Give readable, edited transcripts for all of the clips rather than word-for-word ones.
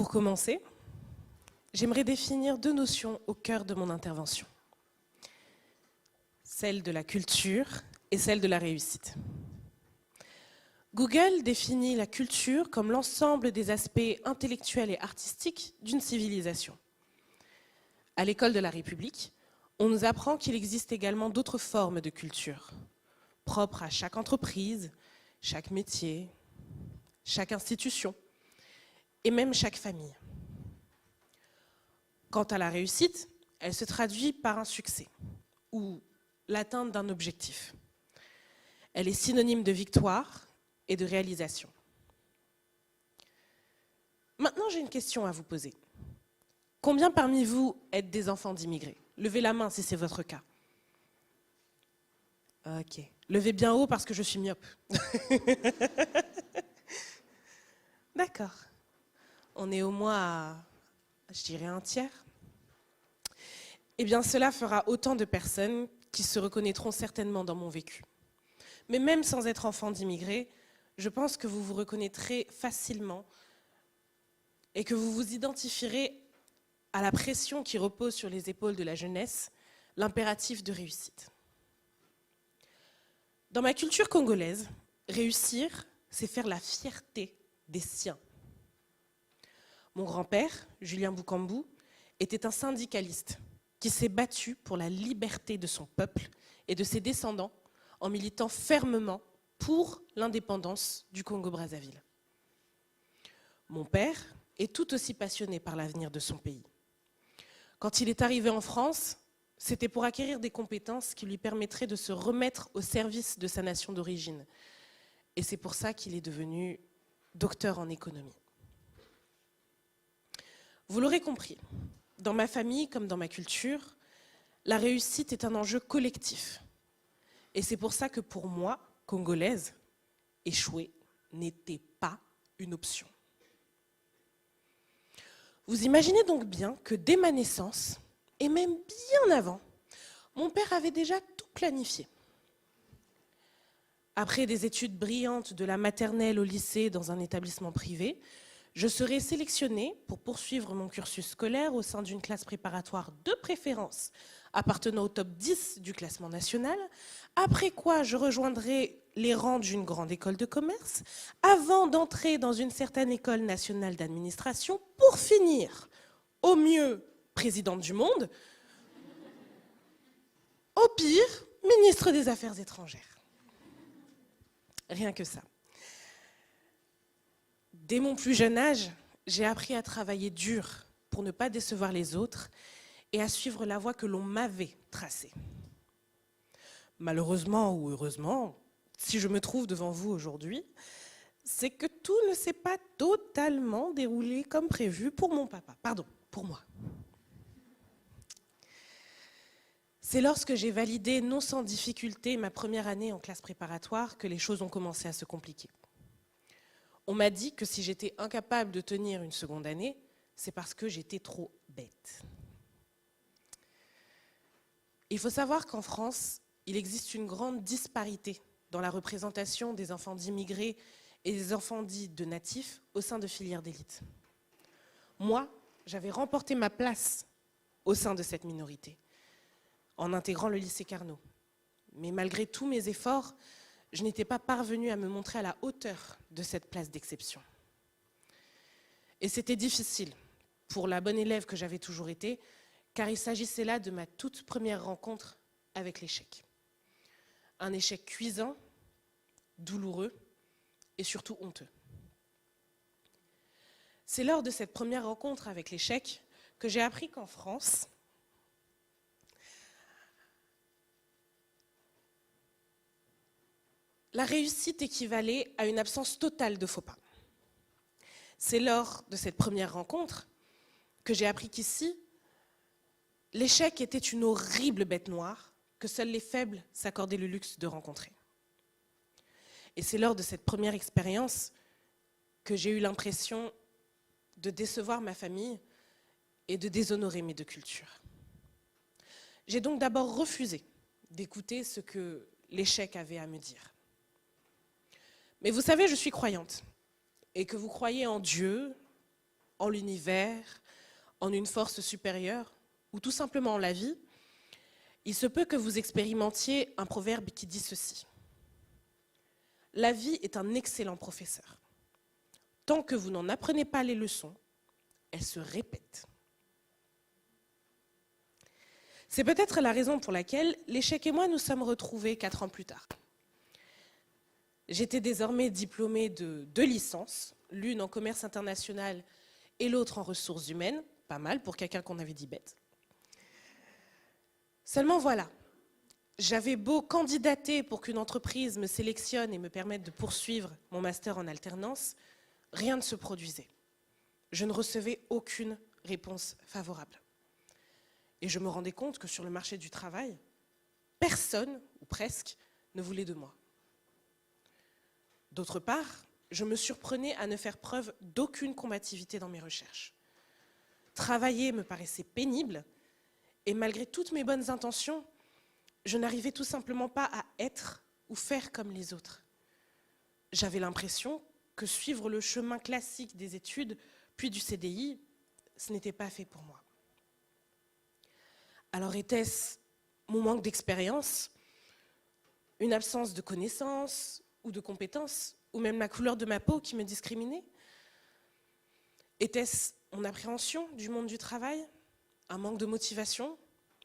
Pour commencer, j'aimerais définir deux notions au cœur de mon intervention. Celle de la culture et celle de la réussite. Google définit la culture comme l'ensemble des aspects intellectuels et artistiques d'une civilisation. À l'école de la République, on nous apprend qu'il existe également d'autres formes de culture, propres à chaque entreprise, chaque métier, chaque institution et même chaque famille. Quant à la réussite, elle se traduit par un succès ou l'atteinte d'un objectif. Elle est synonyme de victoire et de réalisation. Maintenant, j'ai une question à vous poser. Combien parmi vous êtes des enfants d'immigrés? Levez la main si c'est votre cas. Ok. Levez bien haut parce que je suis myope. D'accord. On est au moins à, je dirais, un tiers. Eh bien, cela fera autant de personnes qui se reconnaîtront certainement dans mon vécu. Mais même sans être enfant d'immigrés, je pense que vous vous reconnaîtrez facilement et que vous vous identifierez à la pression qui repose sur les épaules de la jeunesse, l'impératif de réussite. Dans ma culture congolaise, réussir, c'est faire la fierté des siens. Mon grand-père, Julien Boucambou, était un syndicaliste qui s'est battu pour la liberté de son peuple et de ses descendants en militant fermement pour l'indépendance du Congo-Brazzaville. Mon père est tout aussi passionné par l'avenir de son pays. Quand il est arrivé en France, c'était pour acquérir des compétences qui lui permettraient de se remettre au service de sa nation d'origine. Et c'est pour ça qu'il est devenu docteur en économie. Vous l'aurez compris, dans ma famille comme dans ma culture, la réussite est un enjeu collectif. Et c'est pour ça que pour moi, congolaise, échouer n'était pas une option. Vous imaginez donc bien que dès ma naissance, et même bien avant, mon père avait déjà tout planifié. Après des études brillantes de la maternelle au lycée dans un établissement privé, je serai sélectionnée pour poursuivre mon cursus scolaire au sein d'une classe préparatoire de préférence appartenant au top 10 du classement national, après quoi je rejoindrai les rangs d'une grande école de commerce, avant d'entrer dans une certaine école nationale d'administration, pour finir, au mieux, présidente du monde, au pire, ministre des Affaires étrangères. Rien que ça. Dès mon plus jeune âge, j'ai appris à travailler dur pour ne pas décevoir les autres et à suivre la voie que l'on m'avait tracée. Malheureusement ou heureusement, si je me trouve devant vous aujourd'hui, c'est que tout ne s'est pas totalement déroulé comme prévu pour mon papa. Pardon, pour moi. C'est lorsque j'ai validé non sans difficulté ma première année en classe préparatoire que les choses ont commencé à se compliquer. On m'a dit que si j'étais incapable de tenir une seconde année, c'est parce que j'étais trop bête. Il faut savoir qu'en France, il existe une grande disparité dans la représentation des enfants d'immigrés et des enfants dits de natifs au sein de filières d'élite. Moi, j'avais remporté ma place au sein de cette minorité, en intégrant le lycée Carnot. Mais malgré tous mes efforts, je n'étais pas parvenue à me montrer à la hauteur de cette place d'exception. Et c'était difficile pour la bonne élève que j'avais toujours été, car il s'agissait là de ma toute première rencontre avec l'échec. Un échec cuisant, douloureux et surtout honteux. C'est lors de cette première rencontre avec l'échec que j'ai appris qu'en France, la réussite équivalait à une absence totale de faux pas. C'est lors de cette première rencontre que j'ai appris qu'ici, l'échec était une horrible bête noire que seuls les faibles s'accordaient le luxe de rencontrer. Et c'est lors de cette première expérience que j'ai eu l'impression de décevoir ma famille et de déshonorer mes deux cultures. J'ai donc d'abord refusé d'écouter ce que l'échec avait à me dire. Mais vous savez, je suis croyante. Et que vous croyez en Dieu, en l'univers, en une force supérieure, ou tout simplement en la vie, il se peut que vous expérimentiez un proverbe qui dit ceci. La vie est un excellent professeur. Tant que vous n'en apprenez pas les leçons, elle se répète. C'est peut-être la raison pour laquelle l'échec et moi nous sommes retrouvés 4 ans plus tard. J'étais désormais diplômée de 2 licences, l'une en commerce international et l'autre en ressources humaines, pas mal pour quelqu'un qu'on avait dit bête. Seulement voilà, j'avais beau candidater pour qu'une entreprise me sélectionne et me permette de poursuivre mon master en alternance, rien ne se produisait. Je ne recevais aucune réponse favorable. Et je me rendais compte que sur le marché du travail, personne, ou presque, ne voulait de moi. D'autre part, je me surprenais à ne faire preuve d'aucune combativité dans mes recherches. Travailler me paraissait pénible, et malgré toutes mes bonnes intentions, je n'arrivais tout simplement pas à être ou faire comme les autres. J'avais l'impression que suivre le chemin classique des études, puis du CDI, ce n'était pas fait pour moi. Alors était-ce mon manque d'expérience, une absence de connaissances ou de compétences, ou même la couleur de ma peau qui me discriminait? Était-ce mon appréhension du monde du travail, un manque de motivation,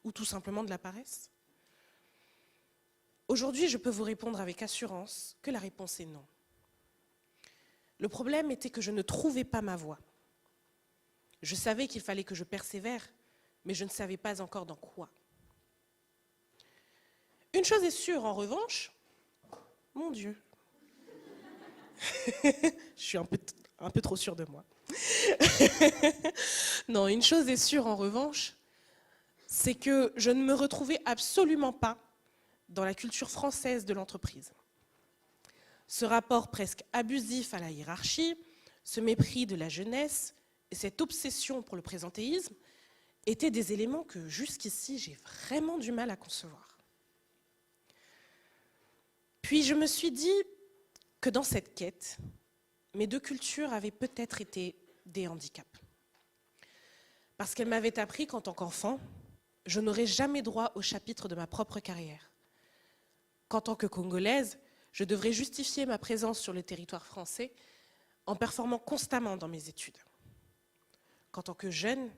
ou tout simplement de la paresse? Aujourd'hui, je peux vous répondre avec assurance que la réponse est non. Le problème était que je ne trouvais pas ma voie. Je savais qu'il fallait que je persévère, mais je ne savais pas encore dans quoi. Une chose est sûre, en revanche, mon Dieu, je suis un peu trop sûre de moi. Non, une chose est sûre, en revanche, c'est que je ne me retrouvais absolument pas dans la culture française de l'entreprise. Ce rapport presque abusif à la hiérarchie, ce mépris de la jeunesse et cette obsession pour le présentéisme étaient des éléments que jusqu'ici j'ai vraiment du mal à concevoir. Puis je me suis dit que dans cette quête, mes 2 cultures avaient peut-être été des handicaps. Parce qu'elles m'avaient appris qu'en tant qu'enfant, je n'aurais jamais droit au chapitre de ma propre carrière. Qu'en tant que Congolaise, je devrais justifier ma présence sur le territoire français en performant constamment dans mes études. Qu'en tant que jeune,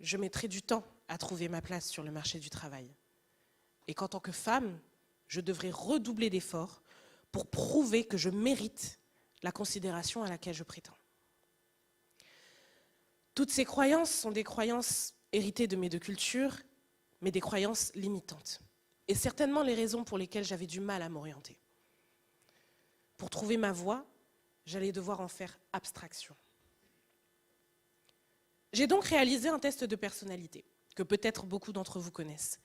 je mettrais du temps à trouver ma place sur le marché du travail. Et qu'en tant que femme, je devrais redoubler d'efforts pour prouver que je mérite la considération à laquelle je prétends. Toutes ces croyances sont des croyances héritées de mes 2 cultures, mais des croyances limitantes. Et certainement les raisons pour lesquelles j'avais du mal à m'orienter. Pour trouver ma voie, j'allais devoir en faire abstraction. J'ai donc réalisé un test de personnalité, que peut-être beaucoup d'entre vous connaissent.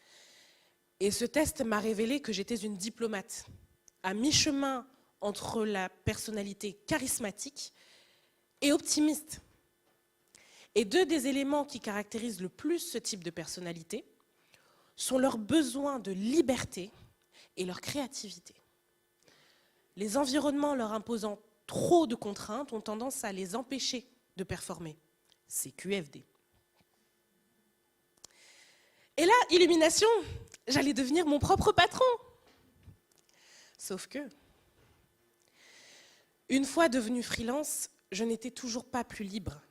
Et ce test m'a révélé que j'étais une diplomate, à mi-chemin entre la personnalité charismatique et optimiste. Et 2 des éléments qui caractérisent le plus ce type de personnalité sont leur besoin de liberté et leur créativité. Les environnements leur imposant trop de contraintes ont tendance à les empêcher de performer. C'est QFD. Et là, illumination, j'allais devenir mon propre patron. Sauf que, une fois devenue freelance, je n'étais toujours pas plus libre,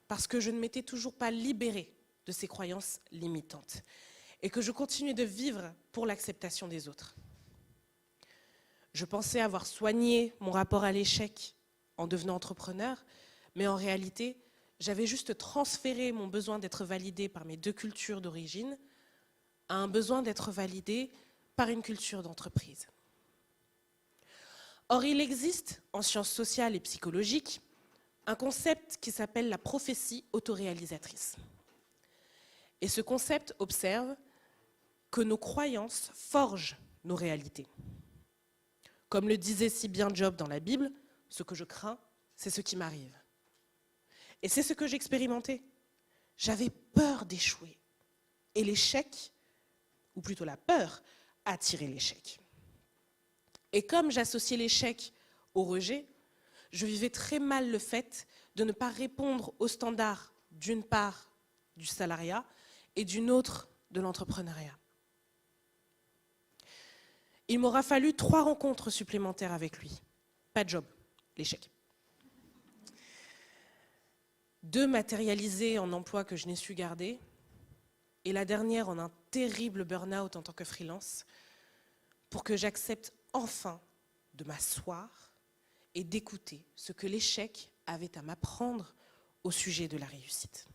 parce que je ne m'étais toujours pas libérée de ces croyances limitantes, et que je continuais de vivre pour l'acceptation des autres. Je pensais avoir soigné mon rapport à l'échec en devenant entrepreneur, mais en réalité, j'avais juste transféré mon besoin d'être validée par mes 2 cultures d'origine à un besoin d'être validée par une culture d'entreprise. Or, il existe, en sciences sociales et psychologiques, un concept qui s'appelle la prophétie autoréalisatrice. Et ce concept observe que nos croyances forgent nos réalités. Comme le disait si bien Job dans la Bible, ce que je crains, c'est ce qui m'arrive. Et c'est ce que j'expérimentais. J'avais peur d'échouer. Et l'échec, ou plutôt la peur, attirait l'échec. Et comme j'associais l'échec au rejet, je vivais très mal le fait de ne pas répondre aux standards, d'une part, du salariat et d'une autre, de l'entrepreneuriat. Il m'aura fallu 3 rencontres supplémentaires avec lui. Pas de job, l'échec. 2 matérialisées en emploi que je n'ai su garder, et la dernière en un terrible burn-out en tant que freelance, pour que j'accepte enfin de m'asseoir et d'écouter ce que l'échec avait à m'apprendre au sujet de la réussite.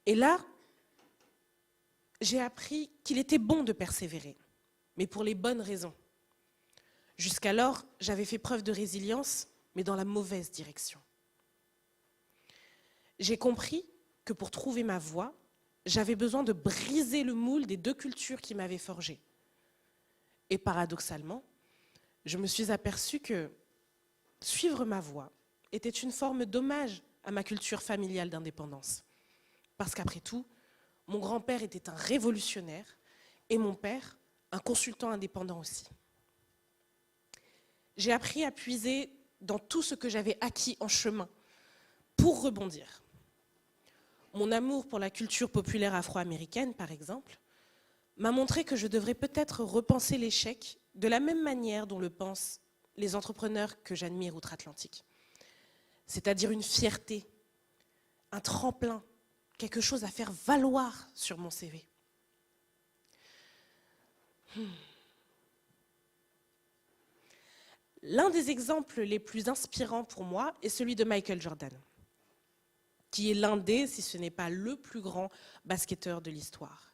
Et là, j'ai appris qu'il était bon de persévérer, mais pour les bonnes raisons. Jusqu'alors, j'avais fait preuve de résilience, mais dans la mauvaise direction. J'ai compris que pour trouver ma voie, j'avais besoin de briser le moule des 2 cultures qui m'avaient forgée. Et paradoxalement, je me suis aperçue que suivre ma voie était une forme d'hommage à ma culture familiale d'indépendance. Parce qu'après tout, mon grand-père était un révolutionnaire et mon père, un consultant indépendant aussi. J'ai appris à puiser dans tout ce que j'avais acquis en chemin pour rebondir. Mon amour pour la culture populaire afro-américaine, par exemple, m'a montré que je devrais peut-être repenser l'échec de la même manière dont le pensent les entrepreneurs que j'admire outre-Atlantique. C'est-à-dire une fierté, un tremplin, quelque chose à faire valoir sur mon CV. L'un des exemples les plus inspirants pour moi est celui de Michael Jordan, qui est l'un des, si ce n'est pas le plus grand basketteur de l'histoire.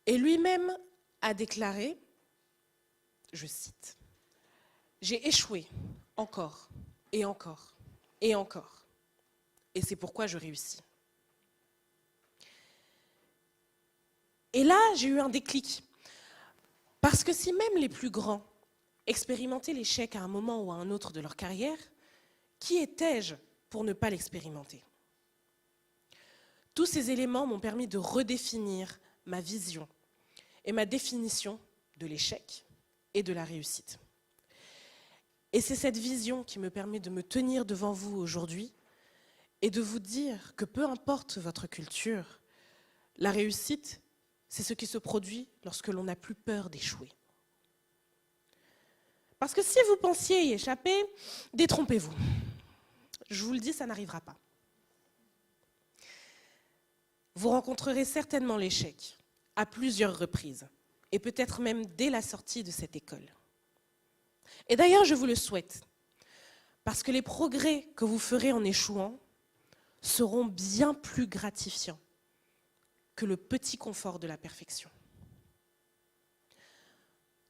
Et lui-même a déclaré, je cite, « J'ai échoué encore et encore et encore, et c'est pourquoi je réussis. » Et là, j'ai eu un déclic, parce que si même les plus grands expérimentaient l'échec à un moment ou à un autre de leur carrière, qui étais-je pour ne pas l'expérimenter? Tous ces éléments m'ont permis de redéfinir ma vision et ma définition de l'échec et de la réussite. Et c'est cette vision qui me permet de me tenir devant vous aujourd'hui et de vous dire que peu importe votre culture, la réussite, c'est ce qui se produit lorsque l'on n'a plus peur d'échouer. Parce que si vous pensiez y échapper, détrompez-vous. Je vous le dis, ça n'arrivera pas. Vous rencontrerez certainement l'échec à plusieurs reprises, et peut-être même dès la sortie de cette école. Et d'ailleurs, je vous le souhaite, parce que les progrès que vous ferez en échouant seront bien plus gratifiants que le petit confort de la perfection.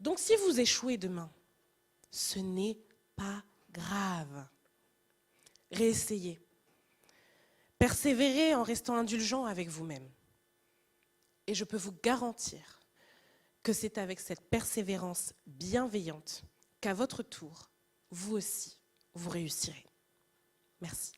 Donc si vous échouez demain, ce n'est pas grave. Réessayez. Persévérez en restant indulgent avec vous-même. Et je peux vous garantir que c'est avec cette persévérance bienveillante qu'à votre tour, vous aussi, vous réussirez. Merci.